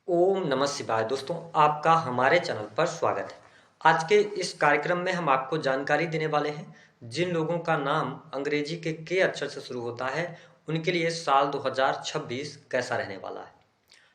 ओम नमः शिवाय। दोस्तों, आपका हमारे चैनल पर स्वागत है। आज के इस कार्यक्रम में हम आपको जानकारी देने वाले हैं जिन लोगों का नाम अंग्रेजी के अक्षर से शुरू होता है उनके लिए साल 2026 कैसा रहने वाला है।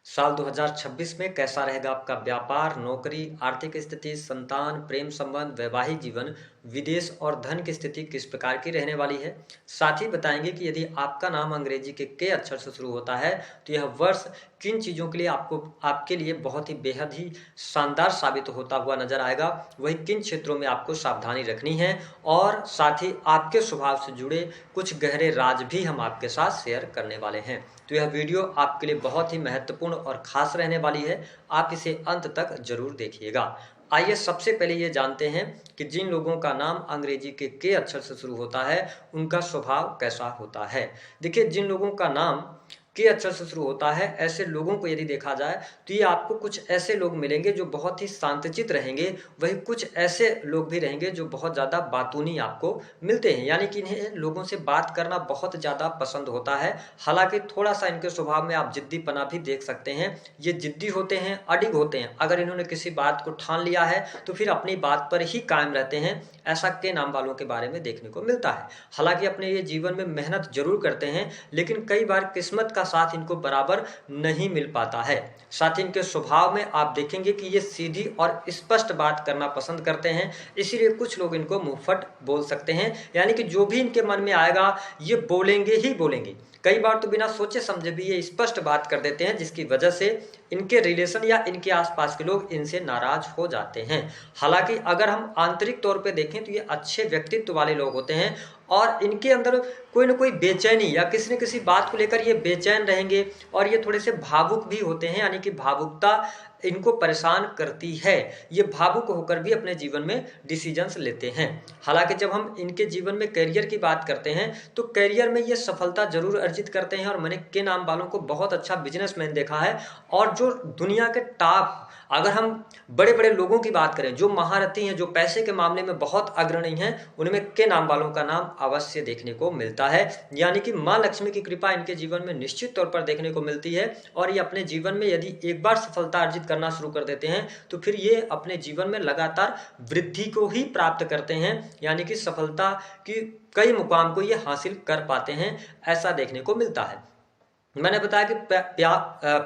साल 2026 में कैसा रहेगा आपका व्यापार, नौकरी, आर्थिक स्थिति, संतान, प्रेम संबंध, वैवाहिक जीवन, विदेश और धन की स्थिति किस प्रकार की रहने वाली है। साथ ही बताएंगे कि यदि आपका नाम अंग्रेजी के अक्षर से शुरू होता है तो यह वर्ष किन चीज़ों के लिए आपके लिए बहुत ही बेहद ही शानदार साबित होता हुआ नजर आएगा, वही किन क्षेत्रों में आपको सावधानी रखनी है, और साथ ही आपके स्वभाव से जुड़े कुछ गहरे राज भी हम आपके साथ शेयर करने वाले हैं। तो यह वीडियो आपके लिए बहुत ही महत्वपूर्ण और खास रहने वाली है। आप इसे अंत तक जरूर देखिएगा। आइए सबसे पहले ये जानते हैं कि जिन लोगों का नाम अंग्रेजी के अक्षर से शुरू होता है उनका स्वभाव कैसा होता है। देखिए, जिन लोगों का नाम के अक्षर से शुरू होता है, ऐसे लोगों को यदि देखा जाए तो ये आपको कुछ ऐसे लोग मिलेंगे जो बहुत ही शांतचित्त रहेंगे। वही कुछ ऐसे लोग भी रहेंगे जो बहुत ज़्यादा बातूनी आपको मिलते हैं, यानी कि इन्हें लोगों से बात करना बहुत ज़्यादा पसंद होता है। हालांकि थोड़ा सा इनके स्वभाव में आप जिद्दीपना भी देख सकते हैं। ये जिद्दी होते हैं, अडिग होते हैं। अगर इन्होंने किसी बात को ठान लिया है तो फिर अपनी बात पर ही कायम रहते हैं। ऐसा के नाम वालों के बारे में देखने को मिलता है। हालांकि अपने ये जीवन में मेहनत जरूर करते हैं, लेकिन कई बार किस्मत का साथ इनको बराबर नहीं मिल पाता है। साथ ही इनके स्वभाव में आप देखेंगे कि ये सीधी और स्पष्ट बात करना पसंद करते हैं, इसीलिए कुछ लोग इनको मुंहफट बोल सकते हैं, यानी कि जो भी इनके मन में आएगा ये बोलेंगे ही बोलेंगे। कई बार तो बिना सोचे समझे भी ये स्पष्ट बात कर देते हैं, जिसकी वजह से इनके रिलेशन या इनके आसपास के लोग इनसे नाराज हो जाते हैं। हालांकि अगर हम आंतरिक तौर पे देखें तो ये अच्छे व्यक्तित्व वाले लोग होते हैं और इनके अंदर कोई ना कोई बेचैनी या किसी न किसी बात को लेकर ये बेचैन रहेंगे, और ये थोड़े से भावुक भी होते हैं, यानी कि भावुकता इनको परेशान करती है। ये भावुक होकर भी अपने जीवन में डिसीजंस लेते हैं। हालांकि जब हम इनके जीवन में करियर की बात करते हैं तो करियर में ये सफलता जरूर अर्जित करते हैं, और मैंने के नाम वालों को बहुत अच्छा बिजनेसमैन देखा है। और जो दुनिया के टॉप, अगर हम बड़े बड़े लोगों की बात करें जो महारथी हैं, जो पैसे के मामले में बहुत अग्रणी हैं, उनमें के नाम वालों का नाम अवश्य देखने को मिलता है। यानी कि माँ लक्ष्मी की कृपा इनके जीवन में निश्चित तौर पर देखने को मिलती है, और ये अपने जीवन में यदि एक बार सफलता अर्जित करना शुरू कर देते हैं तो फिर ये अपने जीवन में लगातार वृद्धि को ही प्राप्त करते हैं, यानी कि सफलता की कई मुकाम को ये हासिल कर पाते हैं, ऐसा देखने को मिलता है। मैंने बताया कि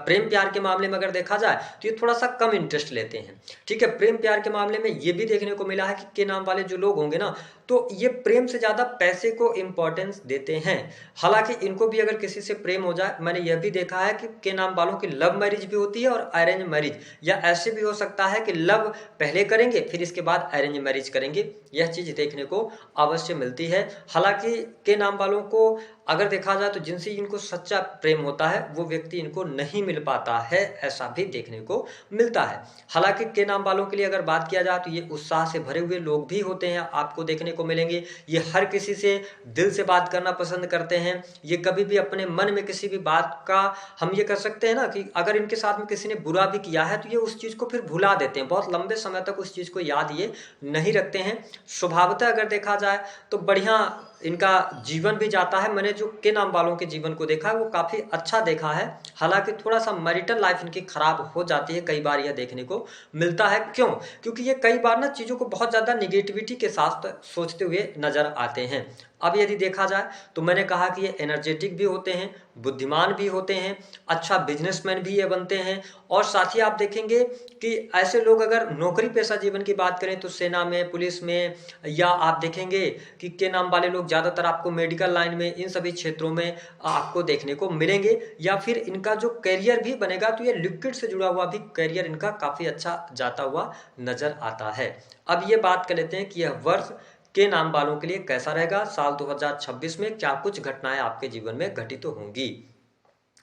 प्रेम प्यार के मामले में अगर देखा जाए तो ये थोड़ा सा कम इंटरेस्ट लेते हैं। ठीक है, प्रेम प्यार के मामले में ये भी देखने को मिला है कि के नाम वाले जो लोग होंगे ना, तो ये प्रेम से ज़्यादा पैसे को इम्पोर्टेंस देते हैं। हालांकि इनको भी अगर किसी से प्रेम हो जाए, मैंने यह भी देखा है कि के नाम वालों की लव मैरिज भी होती है और अरेंज मैरिज, या ऐसे भी हो सकता है कि लव पहले करेंगे फिर इसके बाद अरेंज मैरिज करेंगे। यह चीज़ देखने को अवश्य मिलती है। हालांकि के नाम वालों को अगर देखा जाए तो जिनसे इनको सच्चा प्रेम होता है वो व्यक्ति इनको नहीं मिल पाता है, ऐसा भी देखने को मिलता है। हालांकि के नाम वालों के लिए अगर बात किया जाए तो ये उत्साह से भरे हुए लोग भी होते हैं, आपको देखने को मिलेंगे। ये हर किसी से दिल से बात करना पसंद करते हैं। ये कभी भी अपने मन में किसी भी बात का, हम ये कर सकते हैं ना कि अगर इनके साथ में किसी ने बुरा भी किया है तो ये उस चीज़ को फिर भुला देते हैं, बहुत लंबे समय तक उस चीज़ को याद ये नहीं रखते हैं। स्वभावतः अगर देखा जाए तो बढ़िया इनका जीवन भी जाता है। मैंने जो के नाम वालों के जीवन को देखा है वो काफ़ी अच्छा देखा है। हालांकि थोड़ा सा मैरिटल लाइफ इनकी खराब हो जाती है, कई बार यह देखने को मिलता है। क्यों? क्योंकि ये कई बार ना चीज़ों को बहुत ज़्यादा निगेटिविटी के साथ सोचते हुए नजर आते हैं। अब यदि देखा जाए तो मैंने कहा कि ये एनर्जेटिक भी होते हैं, बुद्धिमान भी होते हैं, अच्छा बिजनेसमैन भी ये बनते हैं। और साथ ही आप देखेंगे कि ऐसे लोग अगर नौकरी पेशा जीवन की बात करें तो सेना में, पुलिस में, या आप देखेंगे कि के नाम वाले लोग ज़्यादातर आपको मेडिकल लाइन में, इन सभी क्षेत्रों में आपको देखने को मिलेंगे। या फिर इनका जो करियर भी बनेगा तो ये लिक्विड से जुड़ा हुआ भी करियर इनका काफ़ी अच्छा जाता हुआ नजर आता है। अब ये बात कर लेते हैं कि यह वर्ष के नाम वालों के लिए कैसा रहेगा। साल 2026 में क्या कुछ घटनाएं आपके जीवन में घटित तो होंगी।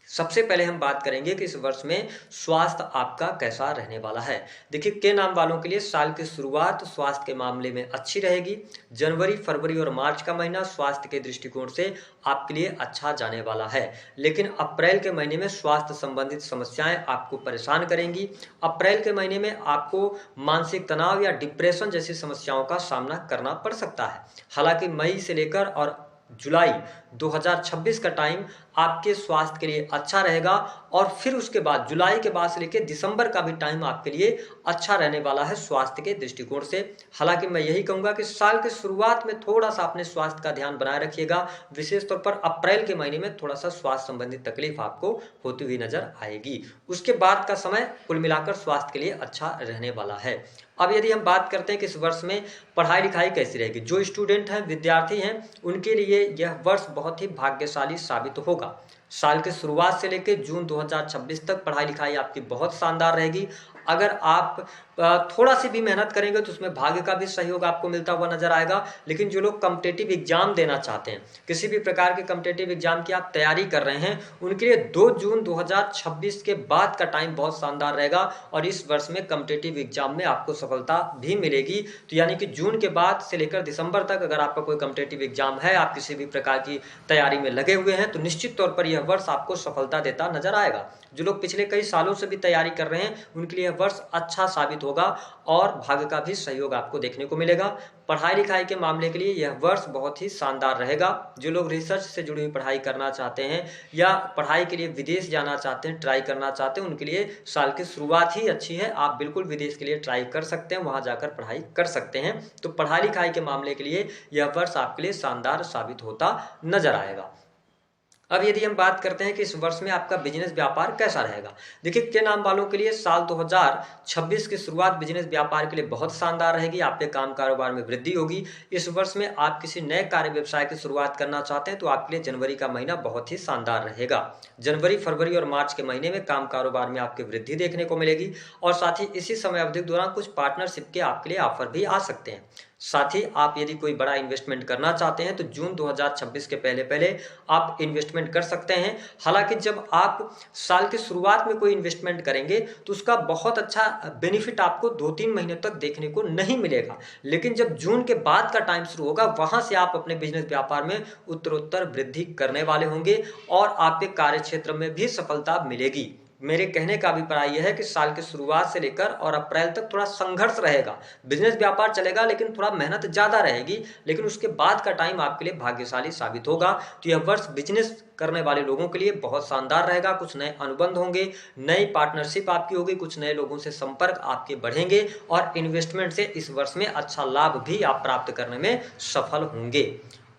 सबसे पहले हम बात करेंगे कि इस वर्ष में स्वास्थ्य आपका कैसा रहने वाला है। देखिए, के नाम वालों के लिए साल की शुरुआत स्वास्थ्य के मामले में अच्छी रहेगी। जनवरी, फरवरी और मार्च का महीना स्वास्थ्य के दृष्टिकोण से आपके लिए अच्छा जाने वाला है, लेकिन अप्रैल के महीने में स्वास्थ्य संबंधित समस्याएं आपको परेशान करेंगी। अप्रैल के महीने में आपको मानसिक तनाव या डिप्रेशन जैसी समस्याओं का सामना करना पड़ सकता है। हालांकि मई से लेकर और जुलाई 2026 का टाइम आपके स्वास्थ्य के लिए अच्छा रहेगा, और फिर उसके बाद जुलाई के बाद से लेकर दिसंबर का भी टाइम आपके लिए अच्छा रहने वाला है स्वास्थ्य के दृष्टिकोण से। हालांकि मैं यही कहूंगा कि साल की शुरुआत में थोड़ा सा अपने स्वास्थ्य का ध्यान बनाए रखिएगा, विशेष तौर पर अप्रैल के महीने में थोड़ा सा स्वास्थ्य संबंधी तकलीफ आपको होती हुई नजर आएगी। उसके बाद का समय कुल मिलाकर स्वास्थ्य के लिए अच्छा रहने वाला है। अब यदि हम बात करते हैं कि इस वर्ष में पढ़ाई लिखाई कैसी रहेगी, जो स्टूडेंट हैं, विद्यार्थी हैं, उनके लिए यह वर्ष बहुत ही भाग्यशाली साबित होगा। साल की शुरुआत से लेकर जून 2026 तक पढ़ाई लिखाई आपकी बहुत शानदार रहेगी। अगर आप थोड़ा सी भी मेहनत करेंगे तो उसमें भाग्य का भी सहयोग आपको मिलता हुआ नजर आएगा। लेकिन जो लोग कॉम्पिटिटिव एग्जाम देना चाहते हैं, किसी भी प्रकार के कॉम्पिटिटिव एग्जाम की आप तैयारी कर रहे हैं, उनके लिए 2 जून 2026 के बाद का टाइम बहुत शानदार रहेगा और इस वर्ष में कॉम्पिटिटिव एग्जाम में आपको सफलता भी मिलेगी। तो यानी कि जून के बाद से लेकर दिसंबर तक अगर आपका कोई कॉम्पिटिटिव एग्जाम है, आप किसी भी प्रकार की तैयारी में लगे हुए हैं, तो निश्चित तौर पर यह वर्ष आपको सफलता देता नजर आएगा। जो लोग पिछले कई सालों से भी तैयारी कर रहे हैं, उनके लिए यह वर्ष अच्छा साबित होगा और भाग्य का भी सहयोग आपको देखने को मिलेगा। पढ़ाई लिखाई के मामले के लिए यह वर्ष बहुत ही शानदार रहेगा। जो लोग रिसर्च से जुड़ी हुई पढ़ाई करना चाहते हैं या पढ़ाई के लिए विदेश जाना चाहते हैं, ट्राई करना चाहते हैं, उनके लिए साल की शुरुआत ही अच्छी है। आप बिल्कुल विदेश के लिए ट्राई कर सकते हैं, वहां जाकर पढ़ाई कर सकते हैं। तो पढ़ाई लिखाई के मामले के लिए यह वर्ष आपके लिए शानदार साबित होता नजर आएगा। अब यदि हम बात करते हैं कि इस वर्ष में आपका बिजनेस व्यापार कैसा रहेगा, देखिए के नाम वालों के लिए साल 2026 की शुरुआत बिजनेस व्यापार के लिए बहुत शानदार रहेगी। आपके काम कारोबार में वृद्धि होगी। इस वर्ष में आप किसी नए कार्य व्यवसाय की शुरुआत करना चाहते हैं तो आपके लिए जनवरी का महीना बहुत ही शानदार रहेगा। जनवरी, फरवरी और मार्च के महीने में काम कारोबार में आपकी वृद्धि देखने को मिलेगी और साथ ही इसी समय अवधि के दौरान कुछ पार्टनरशिप के आपके लिए ऑफर भी आ सकते हैं। साथ ही आप यदि कोई बड़ा इन्वेस्टमेंट करना चाहते हैं तो जून 2026 के पहले पहले आप इन्वेस्टमेंट कर सकते हैं। हालांकि जब आप साल की शुरुआत में कोई इन्वेस्टमेंट करेंगे तो उसका बहुत अच्छा बेनिफिट आपको 2-3 महीने तक देखने को नहीं मिलेगा। लेकिन जब जून के बाद का टाइम शुरू होगा, वहां से आप अपने बिजनेस व्यापार में उत्तरोत्तर वृद्धि करने वाले होंगे और आपके कार्य क्षेत्र में भी सफलता मिलेगी। मेरे कहने का अभिप्राय यह है कि साल की शुरुआत से लेकर और अप्रैल तक थोड़ा संघर्ष रहेगा। बिजनेस व्यापार चलेगा लेकिन थोड़ा मेहनत ज्यादा रहेगी, लेकिन उसके बाद का टाइम आपके लिए भाग्यशाली साबित होगा। तो यह वर्ष बिजनेस करने वाले लोगों के लिए बहुत शानदार रहेगा। कुछ नए अनुबंध होंगे, नई पार्टनरशिप आपकी होगी, कुछ नए लोगों से संपर्क आपके बढ़ेंगे और इन्वेस्टमेंट से इस वर्ष में अच्छा लाभ भी आप प्राप्त करने में सफल होंगे।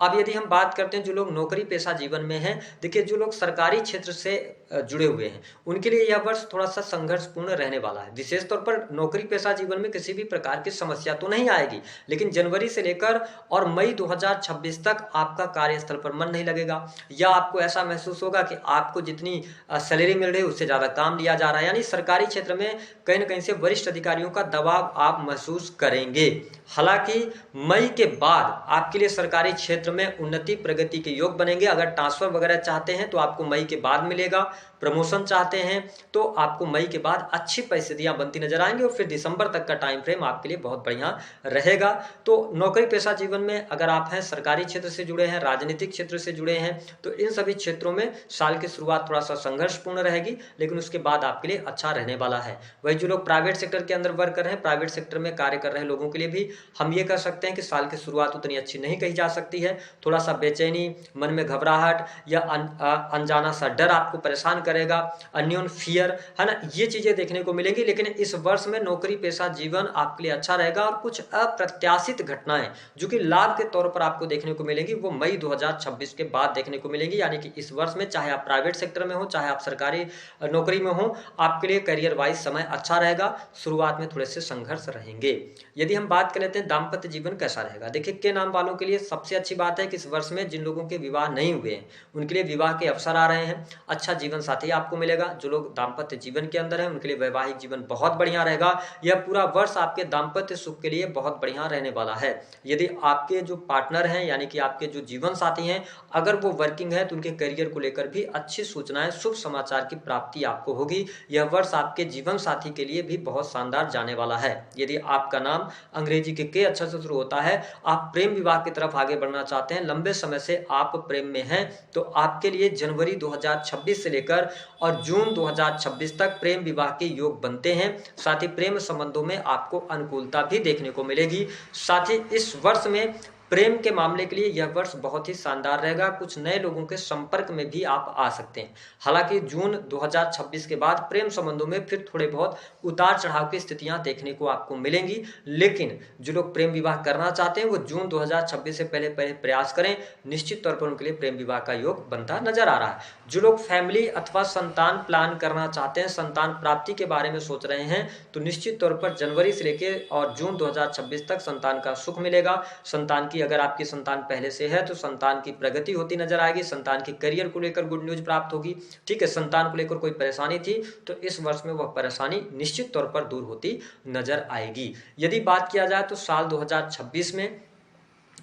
अब यदि हम बात करते हैं जो लोग नौकरी पेशा जीवन में हैं, देखिए जो लोग सरकारी क्षेत्र से जुड़े हुए हैं, उनके लिए यह वर्ष थोड़ा सा संघर्षपूर्ण रहने वाला है। विशेष तौर पर नौकरी पेशा जीवन में किसी भी प्रकार की समस्या तो नहीं आएगी, लेकिन जनवरी से लेकर और मई 2026 तक आपका कार्यस्थल पर मन नहीं लगेगा या आपको ऐसा महसूस होगा कि आपको जितनी सैलरी मिल रही है उससे ज्यादा काम लिया जा रहा है। यानी सरकारी क्षेत्र में कहीं ना कहीं से वरिष्ठ अधिकारियों का दबाव आप महसूस करेंगे। हालांकि मई के बाद आपके लिए सरकारी क्षेत्र में उन्नति प्रगति के योग बनेंगे। अगर ट्रांसफर वगैरह चाहते हैं तो आपको मई के बाद मिलेगा। प्रमोशन चाहते हैं तो आपको मई के बाद अच्छी परिस्थितियां बनती नजर आएंगी और फिर दिसंबर तक का टाइम फ्रेम आपके लिए बहुत बढ़िया रहेगा। तो नौकरी पेशा जीवन में अगर आप हैं, सरकारी क्षेत्र से जुड़े हैं, राजनीतिक क्षेत्र से जुड़े हैं, तो इन सभी क्षेत्रों में साल की शुरुआत थोड़ा सा संघर्षपूर्ण रहेगी, लेकिन उसके बाद आपके लिए अच्छा रहने वाला है। वही जो लोग प्राइवेट सेक्टर के अंदर वर्क कर रहे हैं, प्राइवेट सेक्टर में कार्य कर रहे हैं लोगों के लिए भी हम ये कह सकते हैं कि साल की शुरुआत उतनी अच्छी नहीं कही जा सकती है। थोड़ा सा बेचैनी, मन में घबराहट या अनजाना सा डर आपको परेशान करेगा, अननोन फियर, है ना, ये चीजें देखने को मिलेंगी। लेकिन इस वर्ष में नौकरी पेशा जीवन आपके लिए अच्छा रहेगा और कुछ अप्रत्याशित घटनाएं जो कि लाभ के तौर पर आपको देखने को मिलेंगी वो मई 2026 के बाद देखने को मिलेंगी। यानी कि इस वर्ष में चाहे आप प्राइवेट सेक्टर में हो, चाहे आप सरकारी नौकरी में हो, आपके लिए करियर वाइज समय अच्छा रहेगा। शुरुआत में थोड़े से संघर्ष रहेंगे। यदि हम बात कर लेते हैं दाम्पत्य जीवन कैसा रहेगा, देखिए के नाम वालों के लिए सबसे अच्छी बात है कि इस वर्ष में जिन लोगों के विवाह नहीं हुए हैं उनके लिए विवाह के अवसर आ रहे हैं। अच्छा जीवन साथी आपको मिलेगा। जो लोग दाम्पत्य जीवन के अंदर हैं उनके लिए वैवाहिक जीवन बहुत बढ़िया रहेगा। यह पूरा वर्ष आपके दाम्पत्य सुख के लिए बहुत बढ़िया रहने वाला है। यदि आपके जो पार्टनर हैं यानी कि आपके जो जीवन साथी हैं अगर वो वर्किंग है तो उनके करियर को लेकर भी अच्छी सूचनाएं, शुभ समाचार की प्राप्ति आपको होगी। यह वर्ष आपके जीवन साथी के लिए भी बहुत शानदार जाने वाला है। यदि आपका नाम अंग्रेजी के अक्षर से शुरू होता है, आप प्रेम विवाह की तरफ आगे बढ़ना चाहते हैं, लंबे समय से आप प्रेम में हैं, तो आपके लिए जनवरी 2026 से लेकर और जून 2026 तक प्रेम विवाह के योग बनते हैं। साथ ही प्रेम संबंधों में आपको अनुकूलता भी देखने को मिलेगी। साथ ही इस वर्ष में प्रेम के मामले के लिए यह वर्ष बहुत ही शानदार रहेगा। कुछ नए लोगों के संपर्क में भी आप आ सकते हैं। हालांकि जून 2026 के बाद प्रेम संबंधों में फिर थोड़े बहुत उतार चढ़ाव की स्थितियां देखने को आपको मिलेंगी, लेकिन जो लोग प्रेम विवाह करना चाहते हैं वो जून 2026 से पहले पहले प्रयास करें। निश्चित तौर पर उनके लिए प्रेम विवाह का योग बनता नजर आ रहा है। जो लोग फैमिली अथवा संतान प्लान करना चाहते हैं, संतान प्राप्ति के बारे में सोच रहे हैं, तो निश्चित तौर पर जनवरी से लेकर और जून 2026 तक संतान का सुख मिलेगा। संतान की, अगर आपकी संतान पहले से है तो संतान की प्रगति होती नजर आएगी। संतान के करियर को लेकर गुड न्यूज प्राप्त होगी। ठीक है, संतान को लेकर कोई परेशानी थी तो इस वर्ष में वह परेशानी निश्चित तौर पर दूर होती नजर आएगी। यदि बात किया जाए तो साल 2026 में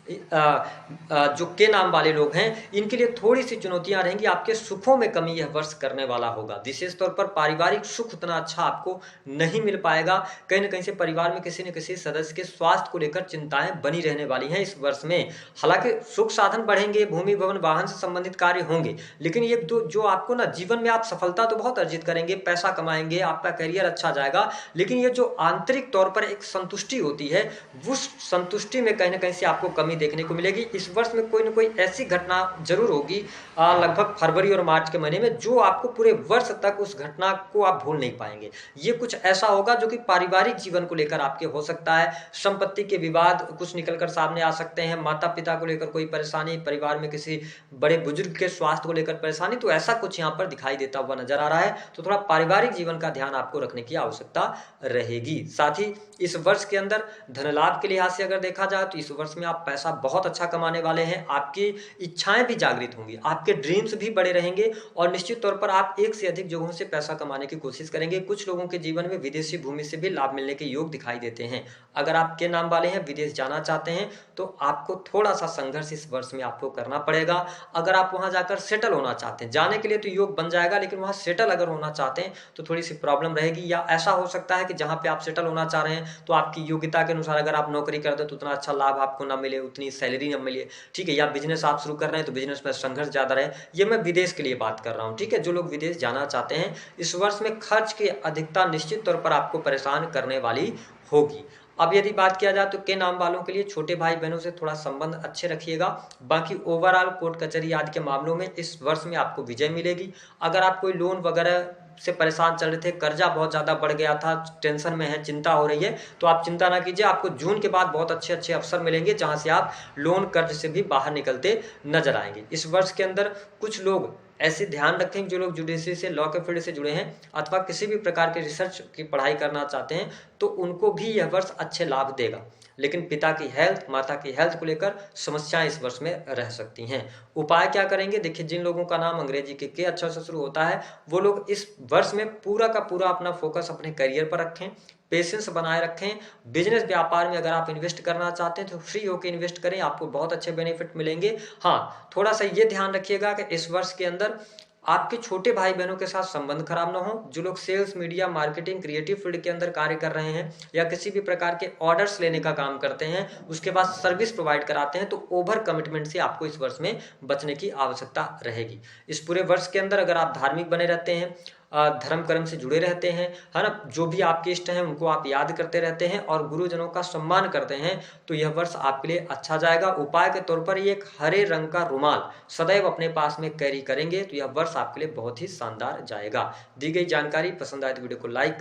जो के नाम वाले लोग हैं, इनके लिए थोड़ी सी चुनौतियां रहेंगी। आपके सुखों में कमी यह वर्ष करने वाला होगा। विशेष तौर पर पारिवारिक सुख उतना अच्छा आपको नहीं मिल पाएगा। कहीं ना कहीं से परिवार में किसी न किसी सदस्य के स्वास्थ्य को लेकर चिंताएं बनी रहने वाली हैं इस वर्ष में। हालांकि सुख साधन बढ़ेंगे, भूमि भवन वाहन से संबंधित कार्य होंगे, लेकिन ये जो आपको ना जीवन में आप सफलता तो बहुत अर्जित करेंगे, पैसा कमाएंगे, आपका करियर अच्छा जाएगा, लेकिन ये जो आंतरिक तौर पर एक संतुष्टि होती है, उस संतुष्टि में कहीं ना कहीं से आपको कमी देखने को मिलेगी। इस वर्ष में कोई ना कोई ऐसी घटना जरूर होगी लगभग फरवरी और मार्च के महीने में, जो आपको पूरे वर्ष तक उस घटना को आप भूल नहीं पाएंगे। ये कुछ ऐसा होगा जो कि पारिवारिक जीवन को लेकर आपके हो सकता है। संपत्ति के विवाद कुछ निकलकर सामने आ सकते हैं, माता पिता को लेकर कोई परेशानी, परिवार में किसी बड़े बुजुर्ग के स्वास्थ्य को लेकर परेशानी, तो ऐसा कुछ यहाँ पर दिखाई देता हुआ नजर आ रहा है। तो थोड़ा पारिवारिक जीवन का ध्यान आपको रखने की आवश्यकता रहेगी। साथ ही इस वर्ष के अंदर धन लाभ के लिहाज से अगर देखा जाए तो इस वर्ष में आप पैसा बहुत अच्छा कमाने वाले हैं। आपकी इच्छाएं भी जागृत होंगी, आपके ड्रीम्स भी बड़े रहेंगे और निश्चित तौर पर आप एक से अधिक जगहों से पैसा कमाने की कोशिश करेंगे। कुछ लोगों के जीवन में विदेशी भूमि से भी लाभ मिलने के योग दिखाई देते हैं। अगर आपके नाम वाले हैं, विदेश जाना चाहते हैं, तो आपको थोड़ा सा संघर्ष इस वर्ष में आपको करना पड़ेगा। अगर आप वहां जाकर सेटल होना चाहते हैं, जाने के लिए तो योग बन जाएगा, लेकिन वहां सेटल अगर होना चाहते हैं तो थोड़ी सी प्रॉब्लम रहेगी। या ऐसा हो सकता है कि जहां पे आप सेटल होना चाह रहे हैं तो आपकी योग्यता के अनुसार अगर आप नौकरी करते हैं तो उतना अच्छा लाभ आपको ना मिले, उतनी सैलरी न मिले। ठीक है, या बिजनेस आप शुरू कर रहे हैं तो बिजनेस में संघर्ष ज्यादा रहे। ये मैं विदेश के लिए बात कर रहा हूँ। ठीक है, जो लोग विदेश जाना चाहते हैं, इस वर्ष में खर्च की अधिकता निश्चित तौर पर आपको परेशान करने वाली होगी। अब यदि बात किया जाए तो के नाम वालों के लिए छोटे भाई बहनों से थोड़ा संबंध अच्छे रखिएगा। बाकी ओवरऑल कोर्ट कचहरी आदि के मामलों में इस वर्ष में आपको विजय मिलेगी। अगर आप कोई लोन वगैरह से परेशान चल रहे थे, कर्जा बहुत ज्यादा बढ़ गया था, टेंशन में है, चिंता हो रही है, तो आप चिंता ना कीजिए। आपको जून के बाद बहुत अच्छे अच्छे अवसर मिलेंगे जहां से आप लोन कर्ज से भी बाहर निकलते नजर आएंगे। इस वर्ष के अंदर कुछ लोग ऐसे ध्यान रखें, जो लोग जुडिशरी से, लॉ के फील्ड से जुड़े हैं अथवा किसी भी प्रकार के रिसर्च की पढ़ाई करना चाहते हैं, तो उनको भी यह वर्ष अच्छे लाभ देगा। लेकिन पिता की हेल्थ, माता की हेल्थ को लेकर समस्याएं इस वर्ष में रह सकती हैं। उपाय क्या करेंगे? देखिए, जिन लोगों का नाम अंग्रेजी के अक्षर से शुरू होता है, वो लोग इस वर्ष में पूरा का पूरा अपना फोकस अपने करियर पर रखें, पेशेंस बनाए रखें। बिजनेस व्यापार में अगर आप इन्वेस्ट करना चाहते हैं तो फ्री होकर इन्वेस्ट करें, आपको बहुत अच्छे बेनिफिट मिलेंगे। हाँ, थोड़ा सा ये ध्यान रखिएगा कि इस वर्ष के अंदर आपके छोटे भाई बहनों के साथ संबंध खराब ना हो। जो लोग sales, media, marketing, creative field के अंदर कार्य कर रहे हैं या किसी भी प्रकार के ऑर्डर्स लेने का काम करते हैं, उसके बाद सर्विस प्रोवाइड कराते हैं, तो ओवर कमिटमेंट से आपको इस वर्ष में बचने की आवश्यकता रहेगी। इस पूरे वर्ष के अंदर अगर आप धार्मिक बने रहते हैं, धर्म कर्म से जुड़े रहते हैं, है ना, जो भी आपके इष्ट हैं उनको आप याद करते रहते हैं और गुरुजनों का सम्मान करते हैं, तो यह वर्ष आपके लिए अच्छा जाएगा। उपाय के तौर पर ये एक हरे रंग का रुमाल सदैव अपने पास में कैरी करेंगे तो यह वर्ष आपके लिए बहुत ही शानदार जाएगा। दी गई जानकारी पसंद आए तो वीडियो को लाइक करें।